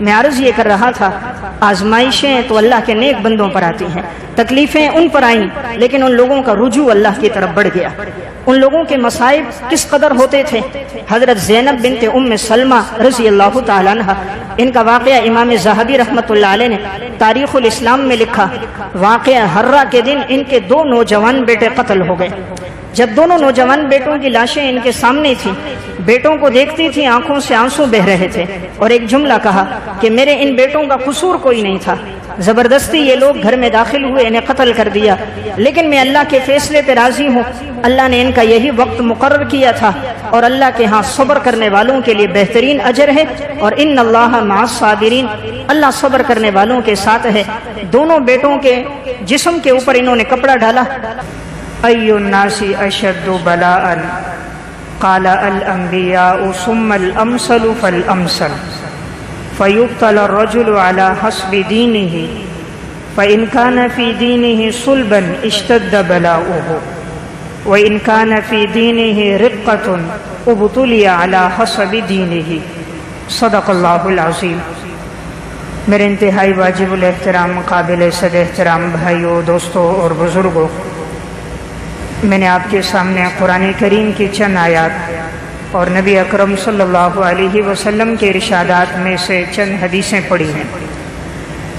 میں عرض یہ کر رہا تھا، آزمائشیں تو اللہ کے نیک بندوں پر آتی ہیں، تکلیفیں ان پر آئیں، لیکن ان لوگوں کا رجوع اللہ کی طرف بڑھ گیا۔ ان لوگوں کے مصائب کس قدر ہوتے تھے۔ حضرت زینب بنت ام سلمہ رضی اللہ تعالیٰ عنہ، ان کا واقعہ امام ذہبی رحمۃ اللہ علیہ نے تاریخ الاسلام میں لکھا۔ واقعہ ہرہ کے دن ان کے 2 نوجوان بیٹے قتل ہو گئے۔ جب دونوں نوجوان بیٹوں کی لاشیں ان کے سامنے تھیں، بیٹوں کو دیکھتی تھی، آنکھوں سے آنسو بہہ رہے تھے، اور ایک جملہ کہا کہ میرے ان بیٹوں کا قصور کوئی نہیں تھا، زبردستی یہ لوگ گھر میں داخل ہوئے، انہیں قتل کر دیا، لیکن میں اللہ کے فیصلے پہ راضی ہوں، اللہ نے ان کا یہی وقت مقرر کیا تھا، اور اللہ کے ہاں صبر کرنے والوں کے لیے بہترین اجر ہے، اور ان اللہ مع الصابرین، اللہ صبر کرنے والوں کے ساتھ ہے۔ دونوں بیٹوں کے جسم کے اوپر انہوں نے کپڑا ڈالا۔ ای الناس اشد بلاء قال الانبیاء ثم الامثل فالامثل فیبتلی الرجل على حسب دینه فإن كان في دینه صلبا اشتد بلاؤه وإن كان في دینه رقة ابتلی على حسب دینه۔ صدق اللہ العظیم۔ میرے انتہائی واجب الاحترام قابل صد احترام بھائیوں، دوستوں اور بزرگوں، میں نے آپ کے سامنے قرآن کریم کی چند آیات اور نبی اکرم صلی اللہ علیہ وسلم کے ارشادات میں سے چند حدیثیں پڑھی ہیں۔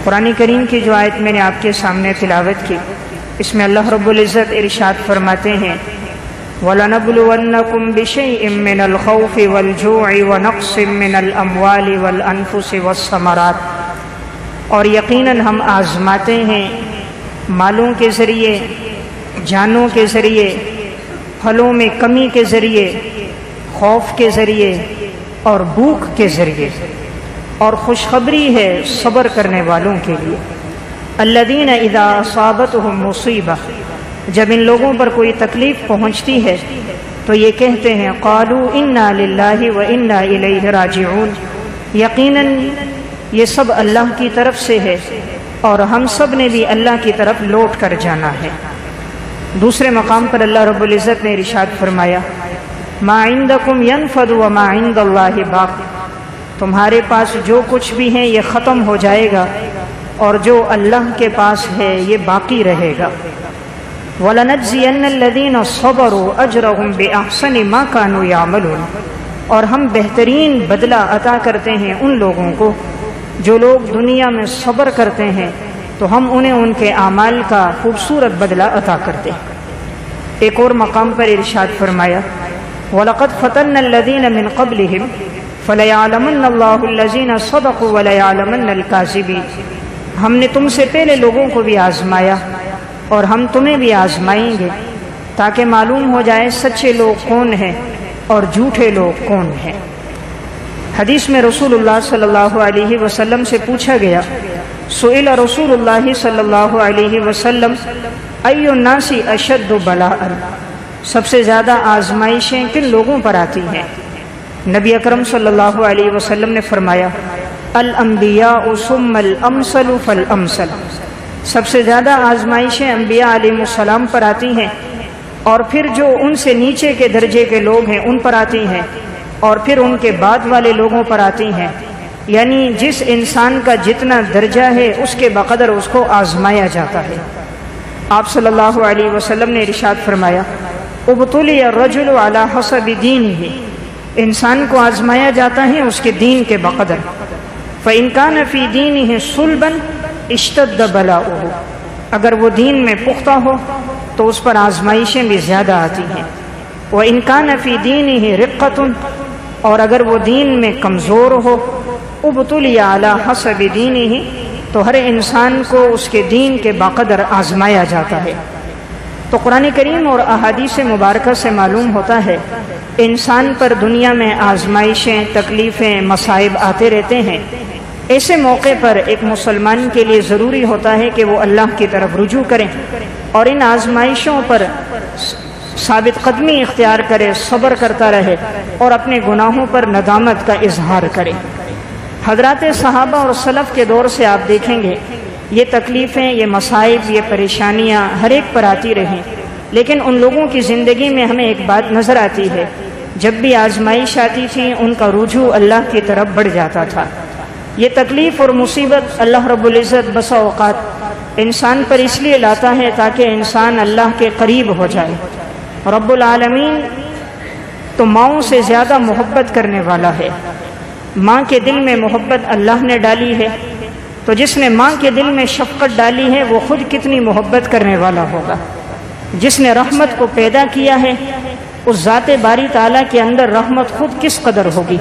قرآن کریم کی جو آیت میں نے آپ کے سامنے تلاوت کی، اس میں اللہ رب العزت ارشاد فرماتے ہیں وَلَنَبْلُوَنَّكُمْ بِشَيْءٍ مِّنَ الْخَوْفِ وَالْجُوعِ وَنَقْصٍ مِّنَ الْأَمْوَالِ وَالْأَنفُسِ وَالثَّمَرَاتِ، اور یقیناً ہم آزماتے ہیں مالوں کے ذریعے، جانوں کے ذریعے، پھلوں میں کمی کے ذریعے، خوف کے ذریعے اور بھوک کے ذریعے، اور خوشخبری ہے صبر کرنے والوں کے لیے۔ الذین اذا اصابتہم مصیبہ، جب ان لوگوں پر کوئی تکلیف پہنچتی ہے تو یہ کہتے ہیں قالوا انا للہ و انا الیہ راجعون، یقیناً یہ سب اللہ کی طرف سے ہے اور ہم سب نے بھی اللہ کی طرف لوٹ کر جانا ہے۔ دوسرے مقام پر اللہ رب العزت نے ارشاد فرمایا ما عندکم ینفد وما عند اللہ باق، تمہارے پاس جو کچھ بھی ہے یہ ختم ہو جائے گا، اور جو اللہ کے پاس ہے یہ باقی رہے گا۔ وَلَنَجْزِيَنَّ الَّذِينَ صَبَرُوا أَجْرَهُمْ بِأَحْسَنِ مَا كَانُوا يَعْمَلُونَ، اور ہم بہترین بدلہ عطا کرتے ہیں ان لوگوں کو جو لوگ دنیا میں صبر کرتے ہیں، تو ہم انہیں ان کے اعمال کا خوبصورت بدلہ عطا کرتے ہیں۔ ایک اور مقام پر ارشاد فرمایا وَلَقَدْ فَتَنَّ الَّذِينَ مِن قَبْلِهِمْ فَلَيَعْلَمَنَّ اللَّهُ الَّذِينَ صَدَقُوا وَلَيَعْلَمَنَّ الْكَاذِبِينَ، ہم نے تم سے پہلے لوگوں کو بھی آزمایا اور ہم تمہیں بھی آزمائیں گے، تاکہ معلوم ہو جائے سچے لوگ کون ہیں اور جھوٹے لوگ کون ہیں۔ حدیث میں رسول اللہ صلی اللہ علیہ وسلم سے پوچھا گیا سئل رسول اللہ صلی اللہ علیہ وسلم ای الناس اشد بلاء، سب سے زیادہ آزمائشیں کن لوگوں پر آتی ہیں؟ نبی اکرم صلی اللہ علیہ وسلم نے فرمایا الانبیاء ثم الامثل فالامثل، سب سے زیادہ آزمائشیں انبیاء علیہ السلام پر آتی ہیں، اور پھر جو ان سے نیچے کے درجے کے لوگ ہیں ان پر آتی ہیں، اور پھر ان کے بعد والے لوگوں پر آتی ہیں، یعنی جس انسان کا جتنا درجہ ہے اس کے بقدر اس کو آزمایا جاتا ہے۔ آپ صلی اللہ علیہ وسلم نے ارشاد فرمایا ابتلی الرجل علی حسب دینہ، انسان کو آزمایا جاتا ہے اس کے دین کے بقدر۔ فإن كان فی دینہ صلبا اشتد بلاؤہ، اگر وہ دین میں پختہ ہو تو اس پر آزمائشیں بھی زیادہ آتی ہیں۔ وإن كان فی دینہ رقۃ، اور اگر وہ دین میں کمزور ہو ابتلی علی حسب دینہ، تو ہر انسان کو اس کے دین کے بقدر آزمایا جاتا ہے۔ تو قرآن کریم اور احادیث مبارکہ سے معلوم ہوتا ہے انسان پر دنیا میں آزمائشیں، تکلیفیں، مصائب آتے رہتے ہیں۔ ایسے موقع پر ایک مسلمان کے لیے ضروری ہوتا ہے کہ وہ اللہ کی طرف رجوع کریں اور ان آزمائشوں پر ثابت قدمی اختیار کرے، صبر کرتا رہے اور اپنے گناہوں پر ندامت کا اظہار کرے۔ حضرات صحابہ اور سلف کے دور سے آپ دیکھیں گے یہ تکلیفیں، یہ مصائب، یہ پریشانیاں ہر ایک پر آتی رہیں، لیکن ان لوگوں کی زندگی میں ہمیں ایک بات نظر آتی ہے، جب بھی آزمائش آتی تھی ان کا رجوع اللہ کی طرف بڑھ جاتا تھا۔ یہ تکلیف اور مصیبت اللہ رب العزت بسا اوقات انسان پر اس لیے لاتا ہے تاکہ انسان اللہ کے قریب ہو جائے۔ رب العالمین تو ماؤں سے زیادہ محبت کرنے والا ہے۔ ماں کے دل میں محبت اللہ نے ڈالی ہے، تو جس نے ماں کے دل میں شفقت ڈالی ہے وہ خود کتنی محبت کرنے والا ہوگا۔ جس نے رحمت کو پیدا کیا ہے اس ذات باری تعالیٰ کے اندر رحمت خود کس قدر ہوگی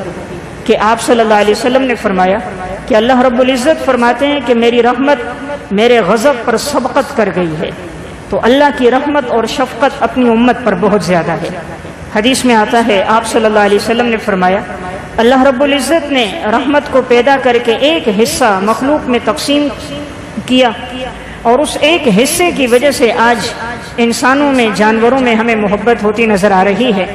کہ آپ صلی اللہ علیہ وسلم نے فرمایا کہ اللہ رب العزت فرماتے ہیں کہ میری رحمت میرے غضب پر سبقت کر گئی ہے۔ تو اللہ کی رحمت اور شفقت اپنی امت پر بہت زیادہ ہے۔ حدیث میں آتا ہے آپ صلی اللہ علیہ وسلم نے فرمایا اللہ رب العزت نے رحمت کو پیدا کر کے ایک حصہ مخلوق میں تقسیم کیا، اور اس ایک حصے کی وجہ سے آج انسانوں میں جانوروں میں ہمیں محبت ہوتی نظر آ رہی ہے۔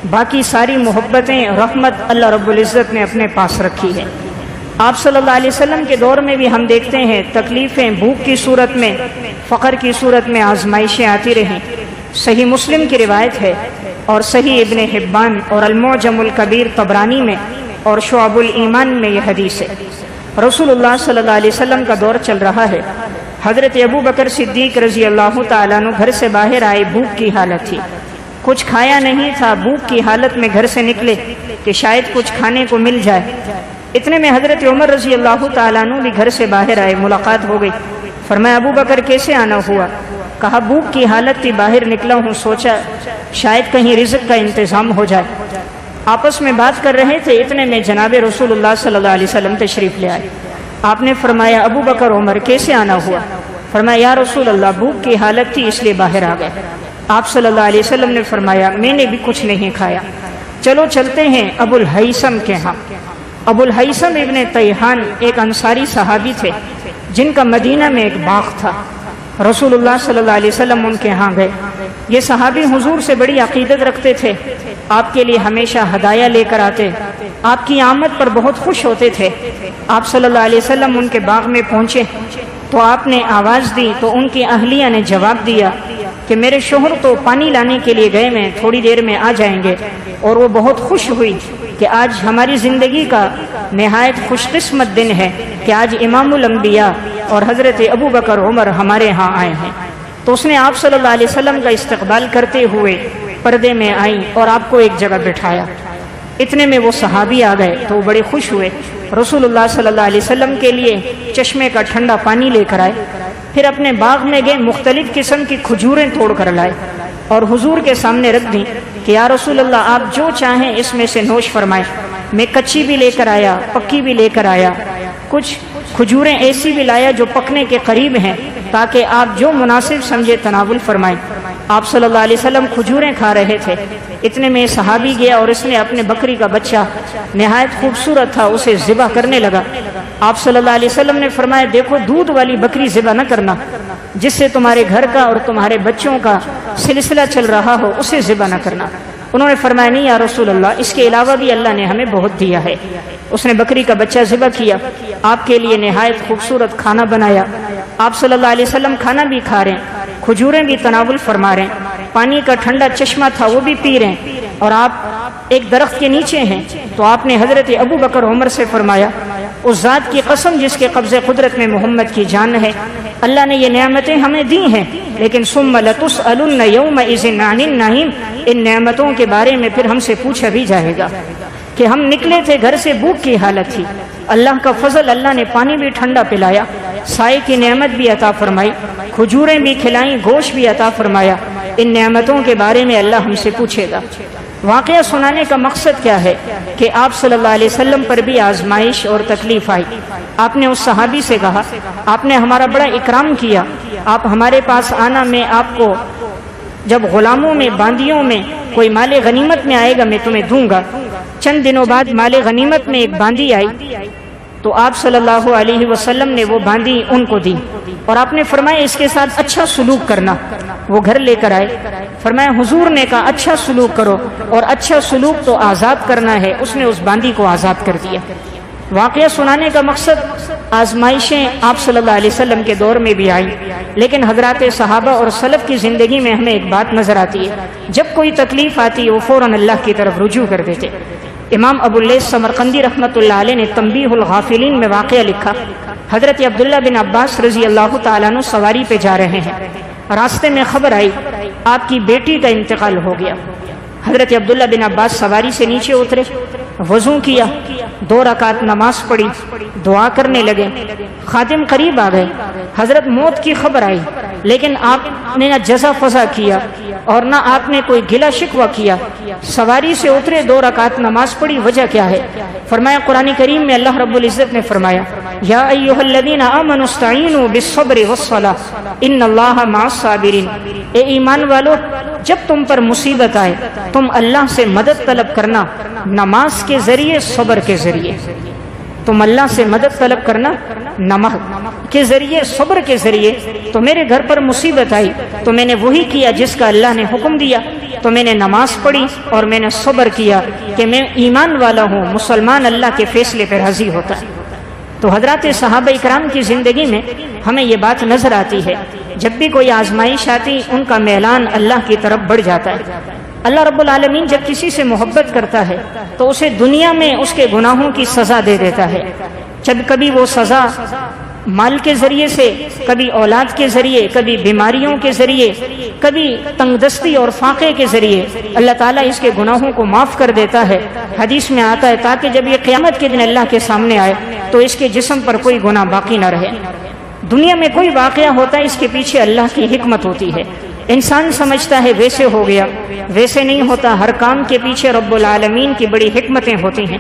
باقی ساری محبتیں رحمت اللہ رب العزت نے اپنے پاس رکھی ہے۔ آپ صلی اللہ علیہ وسلم کے دور میں بھی ہم دیکھتے ہیں تکلیفیں بھوک کی صورت میں، فقر کی صورت میں آزمائشیں آتی رہیں۔ صحیح مسلم کی روایت ہے اور صحیح ابن حبان اور المعجم الکبیر طبرانی میں اور شعب الایمان میں یہ حدیث ہے۔ رسول اللہ صلی اللہ علیہ وسلم کا دور چل رہا ہے۔ حضرت ابو بکر صدیق رضی اللہ تعالیٰ عنہ گھر سے باہر آئے، بھوک کی حالت تھی، کچھ کھایا نہیں تھا، بھوک کی حالت میں گھر سے نکلے کہ شاید کچھ کھانے کو مل جائے۔ اتنے میں حضرت عمر رضی اللہ تعالیٰ عنہ بھی گھر سے باہر آئے، ملاقات ہو گئی۔ فرمایا ابو بکر کیسے آنا ہوا؟ کہا بھوک کی حالت تھی، باہر نکلا ہوں، سوچا شاید کہیں رزق کا انتظام ہو جائے۔ آپس میں بات کر رہے تھے، اتنے میں جناب رسول اللہ صلی اللہ علیہ وسلم تشریف لے آئے۔ آپ نے فرمایا ابو بکر عمر کیسے آنا ہوا؟ فرمایا یا رسول اللہ بھوک کی حالت تھی اس لیے باہر آ گئے۔ آپ صلی اللہ علیہ وسلم نے فرمایا میں نے بھی کچھ نہیں کھایا، چلو چلتے ہیں ابو الہیثم کے ہاں۔ ابو الہیثم ابن تیہان ایک انصاری صحابی تھے جن کا مدینہ میں ایک باغ تھا۔ رسول اللہ صلی اللہ علیہ وسلم ان کے ہاں گئے۔ یہ صحابی حضور سے بڑی عقیدت رکھتے تھے، آپ کے لیے ہمیشہ ہدایہ لے کر آتے، آپ کی آمد پر بہت خوش ہوتے تھے۔ آپ صلی اللہ علیہ وسلم ان کے باغ میں پہنچے تو آپ نے آواز دی تو ان کی اہلیہ نے جواب دیا کہ میرے شوہر تو پانی لانے کے لیے گئے ہیں، تھوڑی دیر میں آ جائیں گے۔ اور وہ بہت خوش ہوئی کہ آج ہماری زندگی کا نہایت خوش قسمت دن ہے کہ آج امام الانبیاء اور حضرت ابو بکر عمر ہمارے ہاں آئے ہیں۔ تو اس نے آپ صلی اللہ علیہ وسلم کا استقبال کرتے ہوئے پردے میں آئیں اور آپ کو ایک جگہ بٹھایا۔ اتنے میں وہ صحابی آ گئے تو وہ بڑے خوش ہوئے، رسول اللہ صلی اللہ علیہ وسلم کے لیے چشمے کا ٹھنڈا پانی لے کر آئے، پھر اپنے باغ میں گئے، مختلف قسم کی کھجوریں توڑ کر لائے اور حضور کے سامنے رکھ دیں کہ یا رسول اللہ آپ جو چاہیں اس میں سے نوش فرمائیں۔ میں کچی بھی لے کر آیا، پکی بھی لے کر آیا، کچھ کھجوریں ایسی بھی لایا جو پکنے کے قریب ہیں تاکہ آپ جو مناسب سمجھے تناول فرمائیں۔ آپ صلی اللہ علیہ وسلم کھجوریں کھا رہے تھے، اتنے میں صحابی گیا اور اس نے اپنے بکری کا بچہ نہایت خوبصورت تھا اسے ذبح کرنے لگا۔ آپ صلی اللہ علیہ وسلم نے فرمایا دیکھو دودھ والی بکری ذبح نہ کرنا، جس سے تمہارے گھر کا اور تمہارے بچوں کا سلسلہ چل رہا ہو اسے ذبح نہ کرنا۔ انہوں نے فرمایا نہیں یا رسول اللہ، اس کے علاوہ بھی اللہ نے ہمیں بہت دیا ہے۔ اس نے بکری کا بچہ ذبح کیا، آپ کے لیے نہایت خوبصورت کھانا بنایا۔ آپ صلی اللہ علیہ وسلم کھانا بھی کھا رہے ہیں، کھجوریں بھی تناول فرما رہے ہیں، پانی کا ٹھنڈا چشمہ تھا وہ بھی پی رہے ہیں، اور آپ ایک درخت کے نیچے ہیں۔ تو آپ نے حضرت ابو بکر عمر سے فرمایا اس ذات کی قسم جس کے قبضے قدرت میں محمد کی جان ہے، اللہ نے یہ نعمتیں ہمیں دی ہیں، لیکن ثم لتسألن یومئذ عن النعیم، ان نعمتوں کے بارے میں پھر ہم سے پوچھا بھی جائے گا کہ ہم نکلے تھے گھر سے، بھوک کی حالت تھی، اللہ کا فضل، اللہ نے پانی بھی ٹھنڈا پلایا، سائے کی نعمت بھی عطا فرمائی، کھجوریں بھی کھلائیں، گوشت بھی عطا فرمایا، ان نعمتوں کے بارے میں اللہ ہم سے پوچھے گا۔ واقعہ سنانے کا مقصد کیا ہے کہ آپ صلی اللہ علیہ وسلم پر بھی آزمائش اور تکلیف آئی۔ آپ نے اس صحابی سے کہا آپ نے ہمارا بڑا اکرام کیا، آپ ہمارے پاس آنا، میں آپ کو جب غلاموں میں باندیوں میں کوئی مال غنیمت میں آئے گا میں تمہیں دوں گا۔ چند دنوں بعد مال غنیمت میں ایک باندی آئی تو آپ صلی اللہ علیہ وسلم نے وہ باندی ان کو دی اور آپ نے فرمایا اس کے ساتھ اچھا سلوک کرنا۔ وہ گھر لے کر آئے، فرمایا حضور نے کہا اچھا سلوک کرو، اور اچھا سلوک تو آزاد کرنا ہے، اس نے اس باندی کو آزاد کر دیا۔ واقعہ سنانے کا مقصد آزمائشیں آپ صلی اللہ علیہ وسلم کے دور میں بھی آئی، لیکن حضرات صحابہ اور سلف کی زندگی میں ہمیں ایک بات نظر آتی ہے، جب کوئی تکلیف آتی وہ فوراً اللہ کی طرف رجوع کر دیتے۔ امام ابو اللیث سمرقندی رحمۃ اللہ علیہ نے تنبیہ الغافلین میں واقعہ لکھا، حضرت عبداللہ بن عباس رضی اللہ تعالیٰ عنہ سواری پہ جا رہے ہیں، راستے میں خبر آئی آپ کی بیٹی کا انتقال ہو گیا۔ حضرت عبداللہ بن عباس سواری سے نیچے اترے، وضو کیا، 2 رکعت نماز پڑھی، دعا کرنے لگے۔ خادم قریب آ گئے، حضرت موت کی خبر آئی، لیکن آپ نے نہ جزا فضا کیا اور نہ آپ نے کوئی گلہ شکوہ کیا، سواری سے اترے، 2 رکعت نماز پڑھی، وجہ کیا ہے؟ فرمایا قرآن کریم میں اللہ رب العزت نے فرمایا یا ایھا الذین آمنوا استعینوا بالصبر والصلاۃ ان اللہ مع الصابرین، اے ایمان والو جب تم پر مصیبت آئے تم اللہ سے مدد طلب کرنا نماز کے ذریعے، صبر کے ذریعے، تم اللہ سے مدد طلب کرنا نماز کے ذریعے، صبر کے ذریعے۔ تو میرے گھر پر مصیبت آئی تو میں نے وہی کیا جس کا اللہ نے حکم دیا، تو میں نے نماز پڑھی اور میں نے صبر کیا کہ میں ایمان والا ہوں، مسلمان اللہ کے فیصلے پر راضی ہوتا ہے۔ تو حضرات صحابہ اکرام کی زندگی میں ہمیں یہ بات نظر آتی ہے، جب بھی کوئی آزمائش آتی ان کا میلان اللہ کی طرف بڑھ جاتا ہے۔ اللہ رب العالمین جب کسی سے محبت کرتا ہے تو اسے دنیا میں اس کے گناہوں کی سزا دے دیتا ہے، جب کبھی وہ سزا مال کے ذریعے سے، کبھی اولاد کے ذریعے، کبھی بیماریوں کے ذریعے، کبھی تنگ دستی اور فاقے کے ذریعے اللہ تعالیٰ اس کے گناہوں کو معاف کر دیتا ہے۔ حدیث میں آتا ہے تاکہ جب یہ قیامت کے دن اللہ کے سامنے آئے تو اس کے جسم پر کوئی گناہ باقی نہ رہے۔ دنیا میں کوئی واقعہ ہوتا ہے اس کے پیچھے اللہ کی حکمت ہوتی ہے، انسان سمجھتا ہے ویسے ہو گیا، ویسے نہیں ہوتا، ہر کام کے پیچھے رب العالمین کی بڑی حکمتیں ہوتی ہیں۔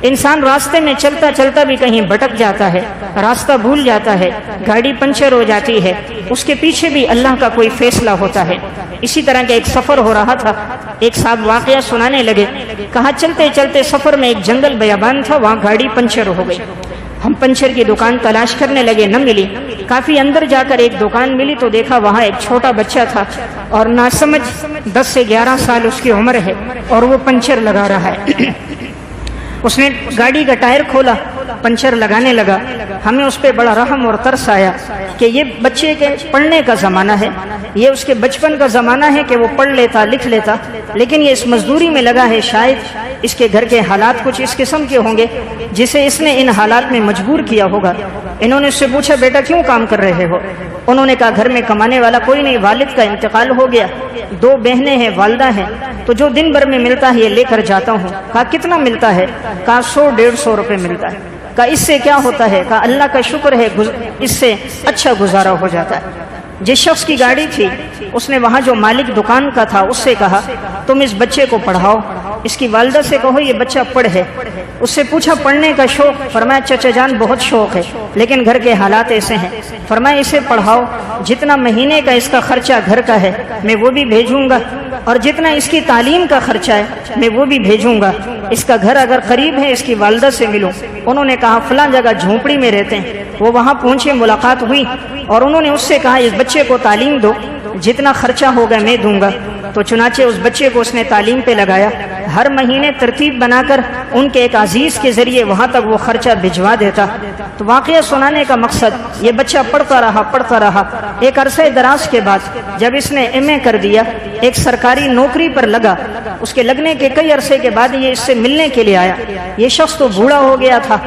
انسان راستے میں چلتا چلتا بھی کہیں بھٹک جاتا ہے، راستہ بھول جاتا ہے، گاڑی پنچر ہو جاتی ہے، اس کے پیچھے بھی اللہ کا کوئی فیصلہ ہوتا ہے۔ اسی طرح کا ایک سفر ہو رہا تھا، ایک صاحب واقعہ سنانے لگے، کہا چلتے چلتے سفر میں ایک جنگل بیابان تھا، وہاں گاڑی پنچر ہو گئی، ہم پنچر کی دکان تلاش کرنے لگے، نہ ملی، کافی اندر جا کر ایک دکان ملی تو دیکھا وہاں ایک چھوٹا بچہ تھا اور ناسمجھ 10 سے 11 سال اس کی عمر ہے اور وہ پنچر لگا رہا ہے۔ اس نے گاڑی کا ٹائر کھولا، پنچر لگانے لگا۔ ہمیں اس پہ بڑا رحم اور ترس آیا کہ یہ بچے کے پڑھنے کا زمانہ ہے، یہ اس کے بچپن کا زمانہ ہے کہ وہ پڑھ لیتا، لکھ لیتا، لیکن یہ اس مزدوری میں لگا ہے، شاید اس کے گھر کے حالات کچھ اس قسم کے ہوں گے جسے اس نے ان حالات میں مجبور کیا ہوگا۔ انہوں نے اس سے پوچھا بیٹا کیوں کام کر رہے ہو؟ انہوں نے کہا گھر میں کمانے والا کوئی نہیں، والد کا انتقال ہو گیا، 2 بہنیں ہیں، والدہ ہیں، تو جو دن بھر میں ملتا ہے یہ لے کر جاتا ہوں۔ کہا کتنا ملتا ہے؟ کہا 100-150 روپے ملتا ہے۔ کہا اس سے کیا ہوتا ہے؟ کہا اللہ کا شکر ہے، اس سے اچھا گزارا ہو جاتا ہے۔ جس شخص کی گاڑی تھی اس نے وہاں جو مالک دکان کا تھا اس سے کہا تم اس بچے کو پڑھاؤ، اس کی والدہ سے کہو یہ بچہ پڑھے۔ اس سے پوچھا پڑھنے کا شوق؟ فرمایا چچا جان بہت شوق ہے لیکن گھر کے حالات ایسے ہیں۔ فرمایا اسے پڑھاؤ، جتنا مہینے کا اس کا خرچہ گھر کا ہے میں وہ بھی بھیجوں گا، اور جتنا اس کی تعلیم کا خرچہ ہے میں وہ بھی بھیجوں گا۔ اس کا گھر اگر قریب ہے اس کی والدہ سے ملوں۔ انہوں نے کہا فلاں جگہ جھونپڑی میں رہتے ہیں۔ وہ وہاں پہنچے، ملاقات ہوئی اور انہوں نے اس سے کہا اس بچے کو تعلیم دو، جتنا خرچہ ہوگا میں دوں گا۔ تو چنانچہ اس بچے کو اس نے تعلیم پہ لگایا، ہر مہینے ترتیب بنا کر ان کے ایک عزیز کے ذریعے وہاں تک وہ خرچہ بھجوا دیتا۔ تو واقعہ سنانے کا مقصد یہ بچہ پڑھتا رہا۔ ایک عرصے دراز کے بعد جب اس نے ایم اے کر دیا، ایک سرکاری نوکری پر لگا، اس کے لگنے کے کئی عرصے کے بعد یہ اس سے ملنے کے لیے آیا۔ یہ شخص تو بوڑھا ہو گیا تھا،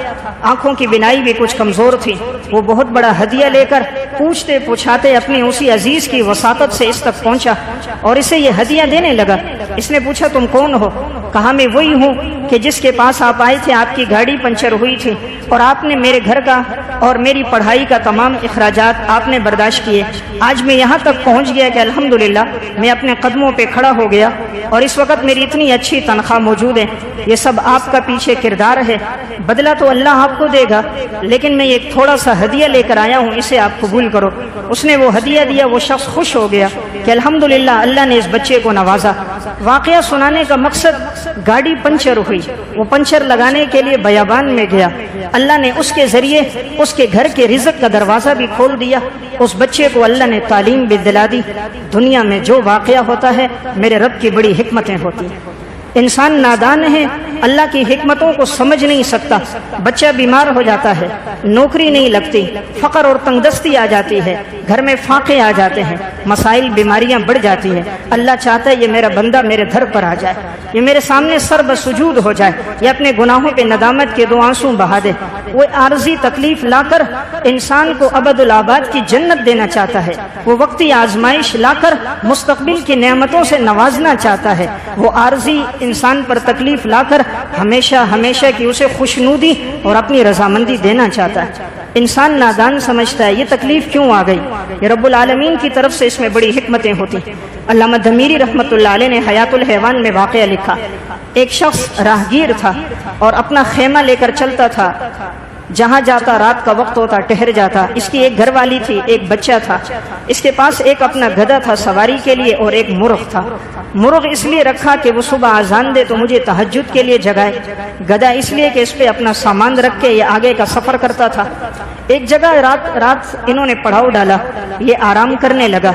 آنکھوں کی بینائی بھی کچھ کمزور تھی۔ وہ بہت بڑا ہدیہ لے کر پوچھتے پوچھاتے اپنے اسی عزیز کی وساطت سے اس تک پہنچا اور اسے یہ ہدیہ دینے لگا۔ اس نے پوچھا تم کون ہو؟ کہا میں وہی ہوں کہ جس کے پاس آپ آئے تھے، آپ کی گاڑی پنچر ہوئی تھی اور آپ نے میرے گھر کا اور میری پڑھائی کا تمام اخراجات آپ نے برداشت کیے۔ آج میں یہاں تک پہنچ گیا کہ الحمدللہ میں اپنے قدموں پہ کھڑا ہو گیا اور اس وقت میری اتنی اچھی تنخواہ موجود ہے۔ یہ سب آپ کا پیچھے کردار ہے، بدلہ تو اللہ آپ کو دے گا، لیکن میں ایک تھوڑا سا ہدیہ لے کر آیا ہوں، اسے آپ قبول کرو۔ اس نے وہ ہدیہ دیا، وہ شخص خوش ہو گیا کہ الحمدللہ اللہ نے اس بچے کو نوازا۔ واقعہ سنانے کا مقصد گاڑی پنچر ہوئی، وہ پنچر لگانے کے لیے بیابان میں گیا، اللہ نے اس کے ذریعے اس کے گھر کے رزق کا دروازہ بھی کھول دیا، اس بچے کو اللہ نے تعلیم بھی دلا دی۔ دنیا میں جو واقعہ ہوتا ہے میرے رب کی بڑی حکمتیں ہوتی ہیں۔ انسان نادان ہے اللہ کی حکمتوں کو سمجھ نہیں سکتا، بچہ بیمار ہو جاتا ہے، نوکری نہیں لگتی، فقر اور تنگدستی آ جاتی ہے، گھر میں فاقے آ جاتے ہیں، مسائل بیماریاں بڑھ جاتی ہیں۔ اللہ چاہتا ہے یہ میرا بندہ میرے گھر پر آ جائے، یہ میرے سامنے سر بسجود ہو جائے، یہ اپنے گناہوں پہ ندامت کے 2 آنسو بہا دے۔ وہ عارضی تکلیف لا کر انسان کو ابد الآباد کی جنت دینا چاہتا ہے، وہ وقتی آزمائش لا کر مستقبل کی نعمتوں سے نوازنا چاہتا ہے، وہ عارضی انسان پر تکلیف لا کر ہمیشہ ہمیشہ کی اسے خوشنودی اور اپنی رضامندی دینا چاہتا ہے۔ انسان نادان سمجھتا ہے یہ تکلیف کیوں آ گئی، یہ رب العالمین کی طرف سے اس میں بڑی حکمتیں ہوتی۔ علامہ دمیری رحمۃ اللہ علیہ نے حیات الحیوان میں واقعہ لکھا، ایک شخص راہگیر تھا اور اپنا خیمہ لے کر چلتا تھا، جہاں جاتا رات کا وقت ہوتا ٹھہر جاتا۔ اس کی ایک گھر والی تھی، ایک بچہ تھا، اس کے پاس ایک اپنا گدھا تھا سواری کے لیے اور ایک مرغ تھا۔ مرغ اس لیے رکھا کہ وہ صبح اذان دے تو مجھے تہجد کے لیے جگائے، گدھا اس لیے کہ اس پہ اپنا سامان رکھ کے یہ آگے کا سفر کرتا تھا۔ ایک جگہ رات انہوں نے پڑاؤ ڈالا، یہ آرام کرنے لگا،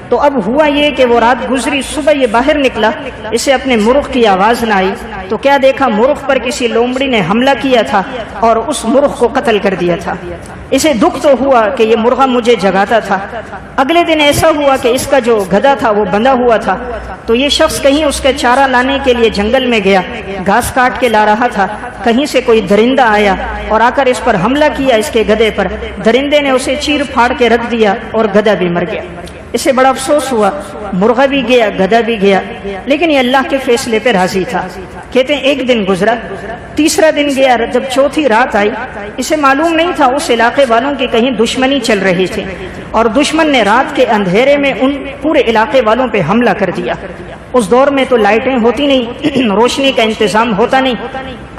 تو اب ہوا یہ کہ وہ رات گزری، صبح یہ باہر نکلا، اسے اپنے مرغ کی آواز نہ آئی تو کیا دیکھا، مرغ پر کسی لومڑی نے حملہ کیا تھا اور اس مرغ کو قتل کر دیا تھا۔ اسے دکھ تو ہوا کہ یہ مرغہ مجھے جگاتا تھا۔ اگلے دن ایسا ہوا کہ اس کا جو گدھا تھا وہ بندھا ہوا تھا، تو یہ شخص کہیں اس کے چارہ لانے کے لیے جنگل میں گیا، گھاس کاٹ کے لا رہا تھا، کہیں سے کوئی درندہ آیا اور آ کر اس پر حملہ کیا، اس کے گدھے پر۔ درندے نے اسے چیر پھاڑ کے رکھ دیا اور گدھا بھی مر گیا۔ اسے بڑا افسوس ہوا، مرغہ بھی گیا، گدھا بھی گیا، لیکن یہ اللہ کے فیصلے پہ راضی تھا۔ کہتے ہیں ایک دن گزرا، تیسرا دن گیا، جب چوتھی رات آئی، اسے معلوم نہیں تھا اس علاقے والوں کی کہیں دشمنی چل رہی تھی اور دشمن نے رات کے اندھیرے میں ان پورے علاقے والوں پہ حملہ کر دیا۔ اس دور میں تو لائٹیں ہوتی نہیں، روشنی کا انتظام ہوتا نہیں۔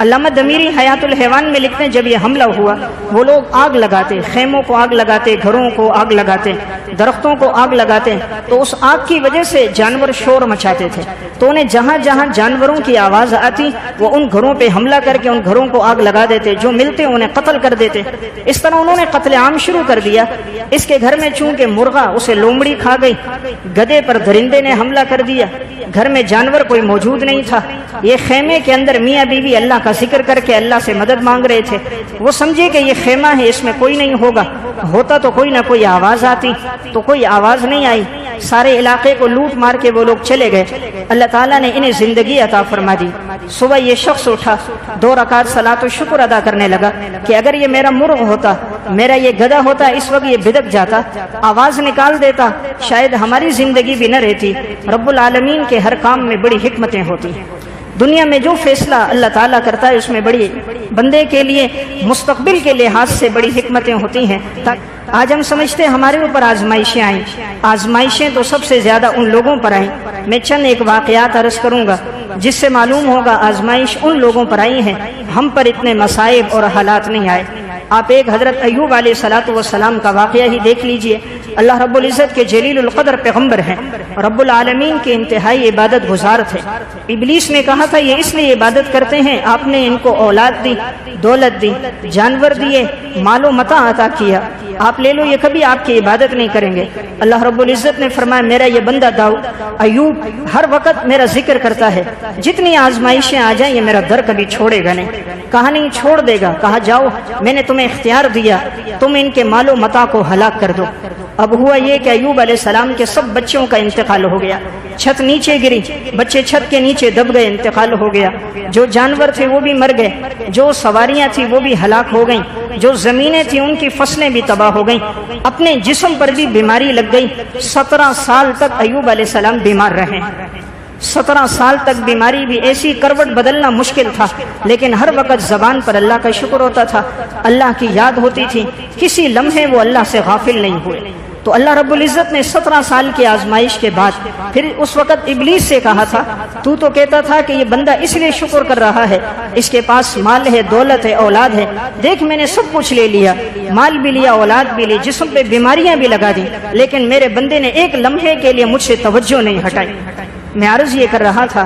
علامہ دمیری حیات الحیوان میں لکھتے ہیں جب یہ حملہ ہوا وہ لوگ آگ لگاتے، خیموں کو آگ لگاتے، گھروں کو آگ لگاتے، درختوں کو آگ لگاتے، تو اس آگ کی وجہ سے جانور شور مچاتے تھے، تو انہیں جہاں جہاں جانوروں کی آواز آتی وہ ان گھروں پہ حملہ کر کے ان گھروں کو آگ لگا دیتے، جو ملتے انہیں قتل کر دیتے۔ اس طرح انہوں نے قتل عام شروع کر دیا۔ اس کے گھر میں چونکہ مرغا اسے لومڑی کھا گئی، گدھے پر درندے نے حملہ کر دیا، گھر میں جانور کوئی موجود نہیں تھا، یہ خیمے کے اندر میاں بیوی اللہ کا ذکر کر کے اللہ سے مدد مانگ رہے تھے۔ وہ سمجھے کہ یہ خیمہ ہے، اس میں کوئی نہیں ہوگا، ہوتا تو کوئی نہ کوئی آواز آتی، تو کوئی آواز نہیں آئی، سارے علاقے کو لوٹ مار کے وہ لوگ چلے گئے۔ اللہ تعالیٰ نے انہیں زندگی عطا فرما دی۔ صبح یہ شخص اٹھا، 2 رکعت صلاۃ و شکر ادا کرنے لگا کہ اگر یہ میرا مرغ ہوتا، میرا یہ گدھا ہوتا، اس وقت یہ بدک جاتا، آواز نکال دیتا، شاید ہماری زندگی بھی نہ رہتی۔ رب العالمین کے ہر کام میں بڑی حکمتیں ہوتی ہیں۔ دنیا میں جو فیصلہ اللہ تعالیٰ کرتا ہے اس میں بڑی بندے کے لیے مستقبل کے لحاظ سے بڑی حکمتیں ہوتی ہیں۔ آج ہم سمجھتے ہیں ہمارے اوپر آزمائشیں آئیں، آزمائشیں تو سب سے زیادہ ان لوگوں پر آئیں۔ میں چند ایک واقعات عرض کروں گا جس سے معلوم ہوگا آزمائش ان لوگوں پر آئی ہیں، ہم پر اتنے مصائب اور حالات نہیں آئے۔ آپ ایک حضرت ایوب علیہ الصلوۃ والسلام کا واقعہ ہی دیکھ لیجئے۔ اللہ رب العزت کے جلیل القدر پیغمبر ہیں، رب العالمین کے انتہائی عبادت گزار تھے۔ ابلیس نے کہا تھا یہ اس لیے عبادت کرتے ہیں، آپ نے ان کو اولاد دی، دولت دی، جانور دیے، مال و متاع عطا کیا، آپ لے لو، یہ کبھی آپ کی عبادت نہیں کریں گے۔ اللہ رب العزت نے فرمایا میرا یہ بندہ ایوب ہر وقت میرا ذکر کرتا ہے، جتنی آزمائشیں آ جائیں یہ میرا در کبھی چھوڑے گا نہیں۔ کہا نہیں چھوڑ دے گا، کہا جاؤ میں نے تمہیں اختیار دیا، تم ان کے مال و متاع کو ہلاک کر دو۔ اب ہوا یہ کہ ایوب علیہ السلام کے سب بچوں کا انتقال ہو گیا، چھت نیچے گری، بچے چھت کے نیچے دب گئے، انتقال ہو گیا، جو جانور تھے وہ بھی مر گئے، جو سواریاں تھیں وہ بھی ہلاک ہو گئیں، جو زمینیں تھیں ان کی فصلیں بھی تباہ ہو گئیں، اپنے جسم پر بھی بیماری لگ گئی۔ 17 سال تک ایوب علیہ السلام بیمار رہے، 17 سال تک بیماری بھی، ایسی کروٹ بدلنا مشکل تھا، لیکن ہر وقت زبان پر اللہ کا شکر ہوتا تھا، اللہ کی یاد ہوتی تھی، کسی لمحے وہ اللہ سے غافل نہیں ہوئے۔ تو اللہ رب العزت نے 17 سال کی آزمائش کے بعد پھر اس وقت ابلیس سے کہا تھا تو کہتا تھا کہ یہ بندہ اس لیے شکر کر رہا ہے، اس کے پاس مال ہے، دولت ہے، اولاد ہے، دیکھ میں نے سب کچھ لے لیا، مال بھی لیا، اولاد بھی لی، جسم پہ بیماریاں بھی لگا دی، لیکن میرے بندے نے ایک لمحے کے لیے مجھ سے توجہ نہیں ہٹائی۔ میں عرض یہ کر رہا تھا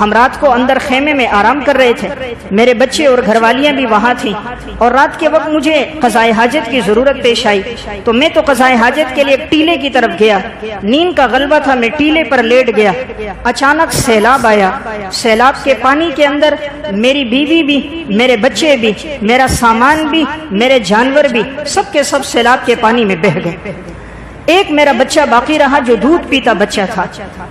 ہم رات کو اندر خیمے میں آرام کر رہے تھے. میرے بچے اور گھر والیاں بھی وہاں تھیں اور رات کے وقت مجھے قضاء حاجت کی ضرورت پیش آئی تو میں تو قضاء حاجت کے لیے ٹیلے کی طرف گیا. نیند کا غلبہ تھا, میں ٹیلے پر لیٹ گیا. اچانک سیلاب آیا. سیلاب کے پانی کے اندر میری بیوی بھی, میرے بچے بھی, میرا سامان بھی, میرے جانور بھی, سب کے سب سیلاب کے پانی میں بہہ گئے. ایک میرا بچہ باقی رہا جو دودھ پیتا بچہ تھا.